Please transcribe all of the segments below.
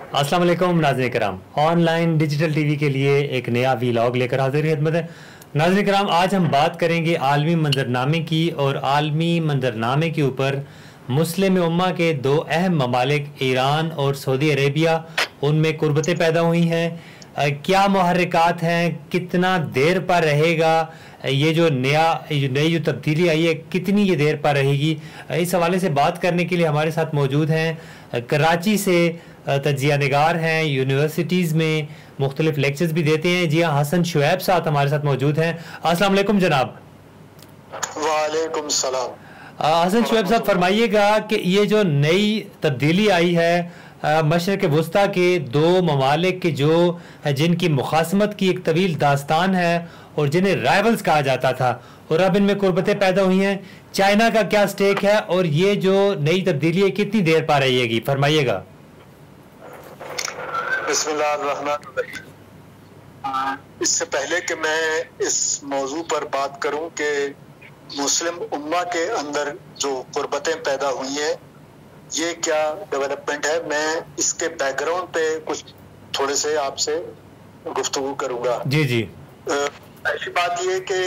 अस्सलाम वालेकुम नाज़रीन कराम, ऑनलाइन डिजिटल टीवी के लिए एक नया वीलॉग लेकर हाजिर खिदमत है। नाज़रीन कराम, आज हम बात करेंगे आलमी मंजरनामे की, और आलमी मंजरनामे के ऊपर मुस्लिम उम्मा के दो अहम ममालिक ईरान और सऊदी अरेबिया, उनमें कुर्बतें पैदा हुई हैं। क्या मुहर्रिकात हैं, कितना देर पर रहेगा ये जो नई जो तब्दीली आई है, कितनी ये देर पर रहेगी। इस हवाले से बात करने के लिए हमारे साथ मौजूद हैं कराची से तजिया निगार हैं, यूनिवर्सिटीज़ में मुख्तलिफ लेक्चर्स भी देते हैं। जी हाँ, हसन शुएब साहब हमारे साथ मौजूद हैं। अस्सलाम वालेकुम जनाब। वालेकुम सलाम। हसन शुएब साहब, फरमाइएगा कि ये जो नई तब्दीली आई है मशरक़ वस्ता के दो ममालिक के जो जिनकी मुखासमत की एक तवील दास्तान है और जिन्हें राइवल्स कहा जाता था, और अब इनमें कुर्बतें पैदा हुई हैं, चाइना का क्या स्टेक है और ये जो नई तब्दीली है कितनी देर पर रहेगी, फरमाइएगा। बिस्मिल्लाहिर्रहमानिर्रहीम। इससे पहले कि मैं इस मौजू पर बात करूं कि मुस्लिम उम्मा के अंदर जो कुर्बतें पैदा हुई हैं ये क्या डेवलपमेंट है, मैं इसके बैकग्राउंड पे कुछ थोड़े से आपसे गुफ्तगू करूंगा। जी जी। पहली बात ये कि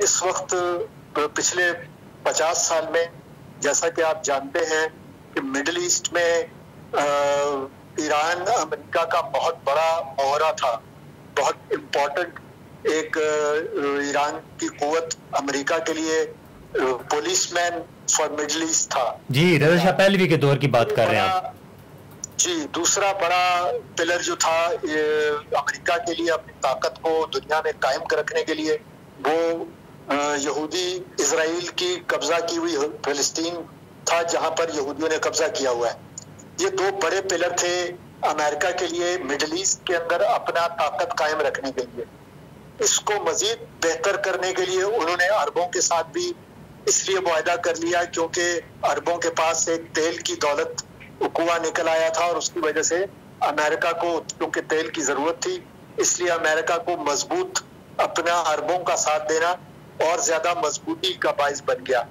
इस वक्त पिछले 50 साल में, जैसा कि आप जानते हैं कि मिडिल ईस्ट में ईरान अमेरिका का बहुत बड़ा मोहरा था, बहुत इम्पोर्टेंट एक ईरान की कुव्वत अमेरिका के लिए पुलिसमैन फॉर मिडिल ईस्ट था। जी, रज़ा शाह पहलवी के दौर की बात कर रहे हैं आप। जी, दूसरा बड़ा पिलर जो था ये अमेरिका के लिए अपनी ताकत को दुनिया में कायम रखने के लिए, वो यहूदी इजराइल की कब्जा की हुई फिलिस्तीन था, जहां पर यहूदियों ने कब्जा किया हुआ है। ये दो बड़े पिलर थे अमेरिका के लिए मिडिल ईस्ट के अंदर अपना ताकत कायम रखने के लिए। इसको मजीद बेहतर करने के लिए उन्होंने अरबों के साथ भी इसलिए वायदा कर लिया क्योंकि अरबों के पास एक तेल की दौलत कुआं निकल आया था, और उसकी वजह से अमेरिका को क्योंकि तेल की जरूरत थी, इसलिए अमेरिका को मजबूत अपना अरबों का साथ देना और ज्यादा मजबूती का बाइस बन गया।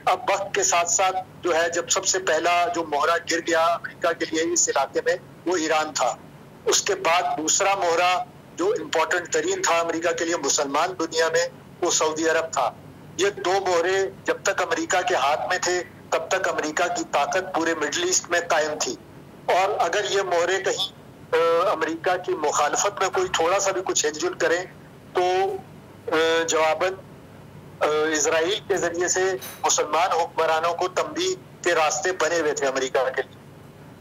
अब वक्त के साथ साथ जो है, जब सबसे पहला जो मोहरा गिर गया अमेरिका के लिए इस इलाके में, वो ईरान था। उसके बाद दूसरा मोहरा जो इम्पोर्टेंट तरीन था अमेरिका के लिए मुसलमान दुनिया में, वो सऊदी अरब था। ये दो मोहरे जब तक अमेरिका के हाथ में थे तब तक अमेरिका की ताकत पूरे मिडिल ईस्ट में कायम थी, और अगर ये मोहरे कहीं अमेरिका की मुखालफत में कोई थोड़ा सा भी कुछ हिलजुल करें तो जवाबन इजराइल के जरिए से मुसलमान हुक्मरानों को तंबीह के रास्ते बने हुए थे अमेरिका के लिए।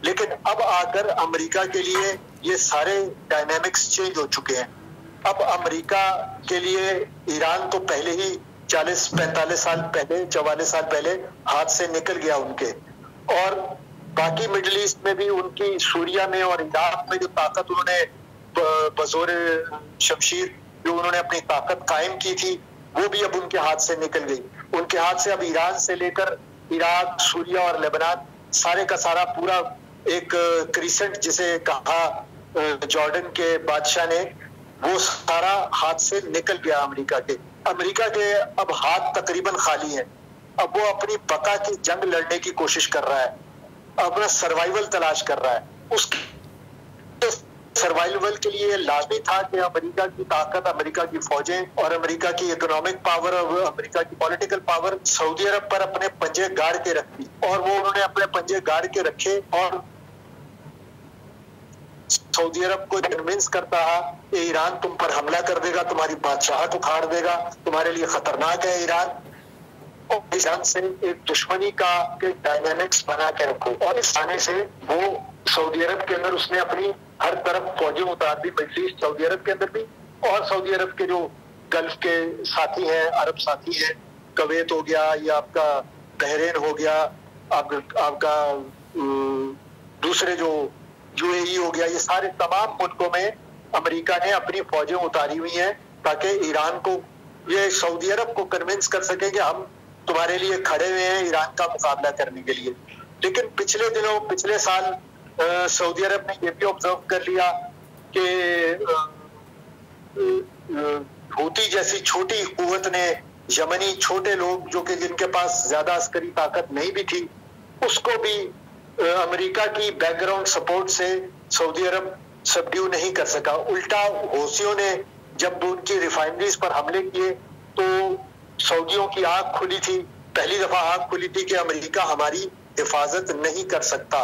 लेकिन अब आकर अमेरिका के लिए ये सारे डायनामिक्स चेंज हो चुके हैं। अब अमेरिका के लिए ईरान तो पहले ही 40-45 साल पहले, 44 साल पहले हाथ से निकल गया उनके, और बाकी मिडिल ईस्ट में भी उनकी सूरिया में और इराक में जो ताकत उन्होंने बजोर शमशीर जो उन्होंने अपनी ताकत कायम की थी, वो भी अब उनके हाथ से निकल गई। उनके हाथ से अब ईरान से लेकर इराक, सूरिया और लेबनान, सारे का सारा पूरा एक क्रिसेंट जिसे कहा जॉर्डन के बादशाह ने, वो सारा हाथ से निकल गया अमेरिका के। अमेरिका के अब हाथ तकरीबन खाली हैं। अब वो अपनी बका की जंग लड़ने की कोशिश कर रहा है, अपना सर्वाइवल तलाश कर रहा है। उसके सर्वाइवल के लिए लाजमी था कि अमेरिका की ताकत, अमेरिका की फौजें और अमेरिका की इकोनॉमिक पावर और अमेरिका की पॉलिटिकल पावर सऊदी अरब पर अपने पंजे गाड़ के रखी, और वो उन्होंने अपने पंजे गाड़ के रखे और सऊदी अरब को कन्विंस करता है कि ईरान तुम पर हमला कर देगा, तुम्हारी बादशाहत उखाड़ देगा, तुम्हारे लिए खतरनाक है ईरान, और ईरान से एक दुश्मनी का डायनामिक्स बना के रखो। और इस आने से वो सऊदी अरब के अंदर उसने अपनी हर तरफ फौजें उतार दी, मिडिल ईस्ट सऊदी अरब के अंदर भी, और सऊदी अरब के जो गल्फ के साथी हैं, अरब साथी हैं, कवैत हो गया या आपका बहरेन हो गया, आपका दूसरे जो यूएई हो गया, ये सारे तमाम मुल्कों में अमेरिका ने अपनी फौजें उतारी हुई हैं ताकि ईरान को, ये सऊदी अरब को कन्विंस कर सके कि हम तुम्हारे लिए खड़े हुए हैं ईरान का मुकाबला करने के लिए। लेकिन पिछले दिनों, पिछले साल सऊदी अरब ने ये भी ऑब्जर्व कर लिया कि हूती जैसी छोटी कुव्वत ने, यमनी छोटे लोग जो कि जिनके पास ज्यादा अस्करी ताकत नहीं भी थी, उसको भी अमेरिका की बैकग्राउंड सपोर्ट से सऊदी अरब सबड्यू नहीं कर सका। उल्टा हौसियों ने जब उनकी रिफाइनरीज पर हमले किए तो सऊदियों की आंख खुली थी, पहली दफा आंख खुली थी कि अमेरिका हमारी हिफाजत नहीं कर सकता।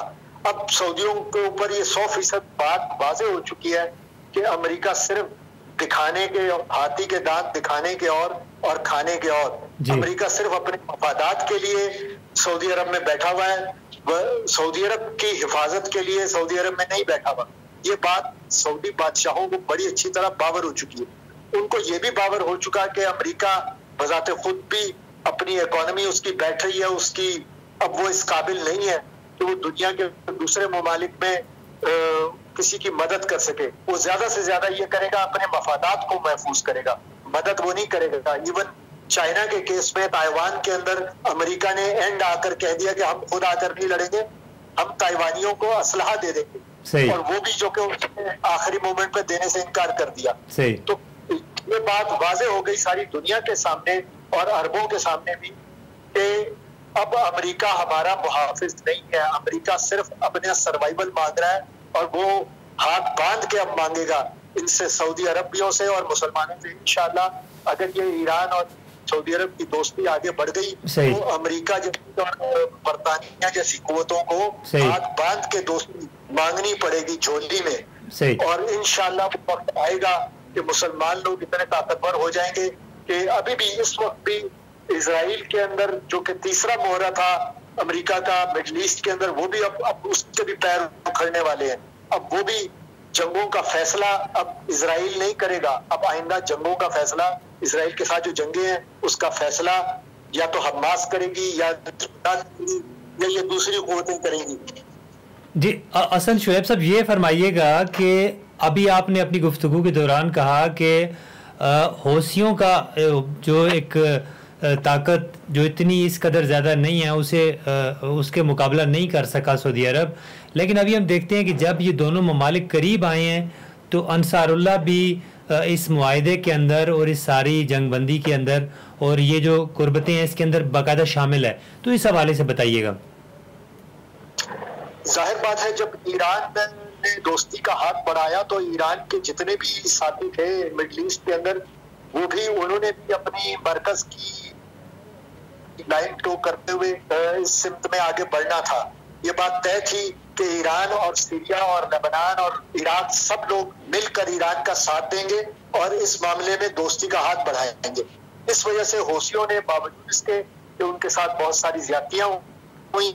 अब सऊदियों के ऊपर ये 100% बात वाज़ेह हो चुकी है कि अमेरिका सिर्फ दिखाने के, हाथी के दांत दिखाने के और खाने के और, अमेरिका सिर्फ अपने मफादात के लिए सऊदी अरब में बैठा हुआ है, वह सऊदी अरब की हिफाजत के लिए सऊदी अरब में नहीं बैठा हुआ। ये बात सऊदी बादशाहों को बड़ी अच्छी तरह बावर हो चुकी है। उनको ये भी बावर हो चुका कि अमेरिका बजाते खुद भी अपनी इकोनॉमी उसकी बैठ रही है, उसकी अब वो इस काबिल नहीं है कि वो दुनिया के दूसरे ममालिक में किसी की मदद कर सके। वो ज्यादा से ज्यादा ये करेगा अपने मफादात को महफूज करेगा, मदद वो नहीं करेगा। इवन चाइना के केस में ताइवान के अंदर अमेरिका ने एंड आकर कह दिया कि हम खुद आकर नहीं लड़ेंगे, हम ताइवानियों को असलहा दे देंगे, और वो भी जो कि उसने आखिरी मोमेंट पे देने से इनकार कर दिया। तो ये बात वाज़ेह हो गई सारी दुनिया के सामने और अरबों के सामने भी कि अब अमेरिका हमारा मुहाफिज नहीं है। अमेरिका सिर्फ अपने सर्वाइवल मांग रहा है और वो हाथ बांध के अब मांगेगा इनसे, सऊदी अरबियों से और मुसलमानों से। इंशाल्लाह अगर ये ईरान और सऊदी अरब की दोस्ती आगे बढ़ गई तो अमेरिका जैसी और बरतानिया जैसी कुव्वतों को हाथ बांध के दोस्ती मांगनी पड़ेगी झोली में। और इंशाल्लाह वो वक्त आएगा कि मुसलमान लोग इतने ताकतवर हो जाएंगे कि अभी भी इस वक्त भी इजराइल के अंदर जो कि तीसरा मोहरा था अमेरिका का मिडल ईस्ट के अंदर, वो भी अब उसके भी पैर उखड़ने वाले हैं। अब वो भी जंगों का फैसला अब इजराइल नहीं करेगा, अब आइंदा जंगों का फैसला इजराइल के साथ जो जंगे हैं उसका फैसला या तो हमास करेगी या ये दूसरी कुव्वतें करेंगी। जी हसन शुएब साहब, ये फरमाइएगा कि अभी आपने अपनी गुफ्तगू के दौरान कहा कि हौसियों का जो एक ताकत जो इतनी इस कदर ज़्यादा नहीं है उसके मुकाबला नहीं कर सका सऊदी अरब। लेकिन अभी हम देखते हैं कि जब ये दोनों ममालिक करीब आए हैं तो अंसारुल्लाह भी इस मुआहदे के अंदर और इस सारी जंगबंदी के अंदर और ये जो कुर्बतें हैं इसके अंदर बाकायदा शामिल है। तो इस हवाले से बताइएगा। जाहिर बात है जब ईरान ने दोस्ती का हाथ बढ़ाया तो ईरान के जितने भी साथी थे मिडल ईस्ट के अंदर वो भी उन्होंने भी अपनी मरकज की लाइन टो करते हुए इस सिमत में आगे बढ़ना था। ये बात तय थी कि ईरान और सीरिया और लेबनान और इराक सब लोग मिलकर ईरान का साथ देंगे और इस मामले में दोस्ती का हाथ बढ़ाएंगे। इस वजह से हौसियों ने बावजूद इसके कि उनके साथ बहुत सारी ज्यादतियां हुई,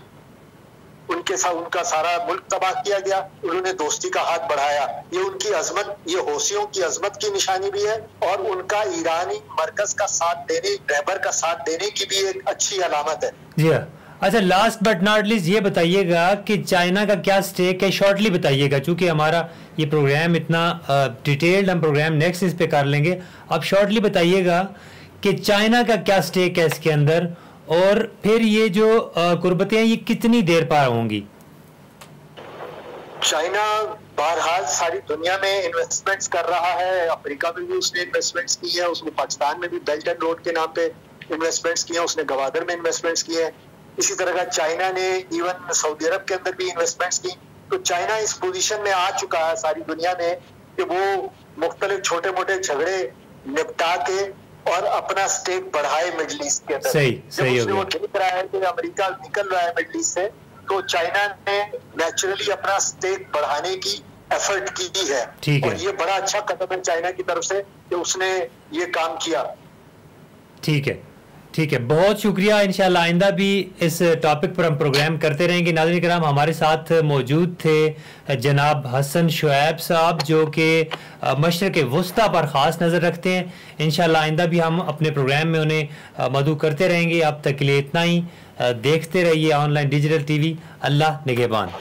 उनके साथ उनका सारा मुल्क तबाह किया गया, उन्होंने दोस्ती का हाथ बढ़ाया। ये उनकी अजमत, ये हौसियों की अजमत की निशानी भी है और उनका ईरानी मरकज का साथ देने, रहबर का साथ देने की भी एक अच्छी अलामत है। जी हाँ। अच्छा, लास्ट बट नॉट लीस्ट ये बताइएगा कि चाइना का क्या स्टेक है, शॉर्टली बताइएगा, चूंकि हमारा ये प्रोग्राम इतना डिटेल्ड, हम प्रोग्राम नेक्स्ट इस पे कर लेंगे। आप शॉर्टली बताइएगा कि चाइना का क्या स्टेक है इसके अंदर और फिर ये जो कुर्बतें हैं ये कितनी देर पार होंगी। चाइना बहरहाल सारी दुनिया में इन्वेस्टमेंट्स कर रहा है, अफ्रीका में भी उसने इन्वेस्टमेंट्स की है, उसने पाकिस्तान में भी बेल्ट एंड रोड के नाम पे इन्वेस्टमेंट्स किए हैं, उसने गवादर में इन्वेस्टमेंट्स किए हैं। इसी तरह का चाइना ने इवन सऊदी अरब के अंदर भी इन्वेस्टमेंट्स की। तो चाइना इस पोजीशन में आ चुका है सारी दुनिया में कि वो मुख्तलिफ छोटे मोटे झगड़े निपटा के और अपना स्टेक बढ़ाए मिडल ईस्ट के अंदर। सही वो देख रहा है कि अमेरिका निकल रहा है मिडल ईस्ट से, तो चाइना ने नेचुरली अपना स्टेक बढ़ाने की एफर्ट की है। और ये बड़ा अच्छा कदम है चाइना की तरफ से कि उसने ये काम किया। ठीक है, बहुत शुक्रिया। इंशाल्लाह आइंदा भी इस टॉपिक पर हम प्रोग्राम करते रहेंगे। नाज़रीन किराम, हमारे साथ मौजूद थे जनाब हसन शुएब साहब जो कि मशरिक़ वस्ता पर ख़ास नज़र रखते हैं। इंशाल्लाह आइंदा भी हम अपने प्रोग्राम में उन्हें मदऊ करते रहेंगे। अब तक के लिए इतना ही। देखते रहिए ऑनलाइन डिजिटल टीवी। अल्लाह निगहबान।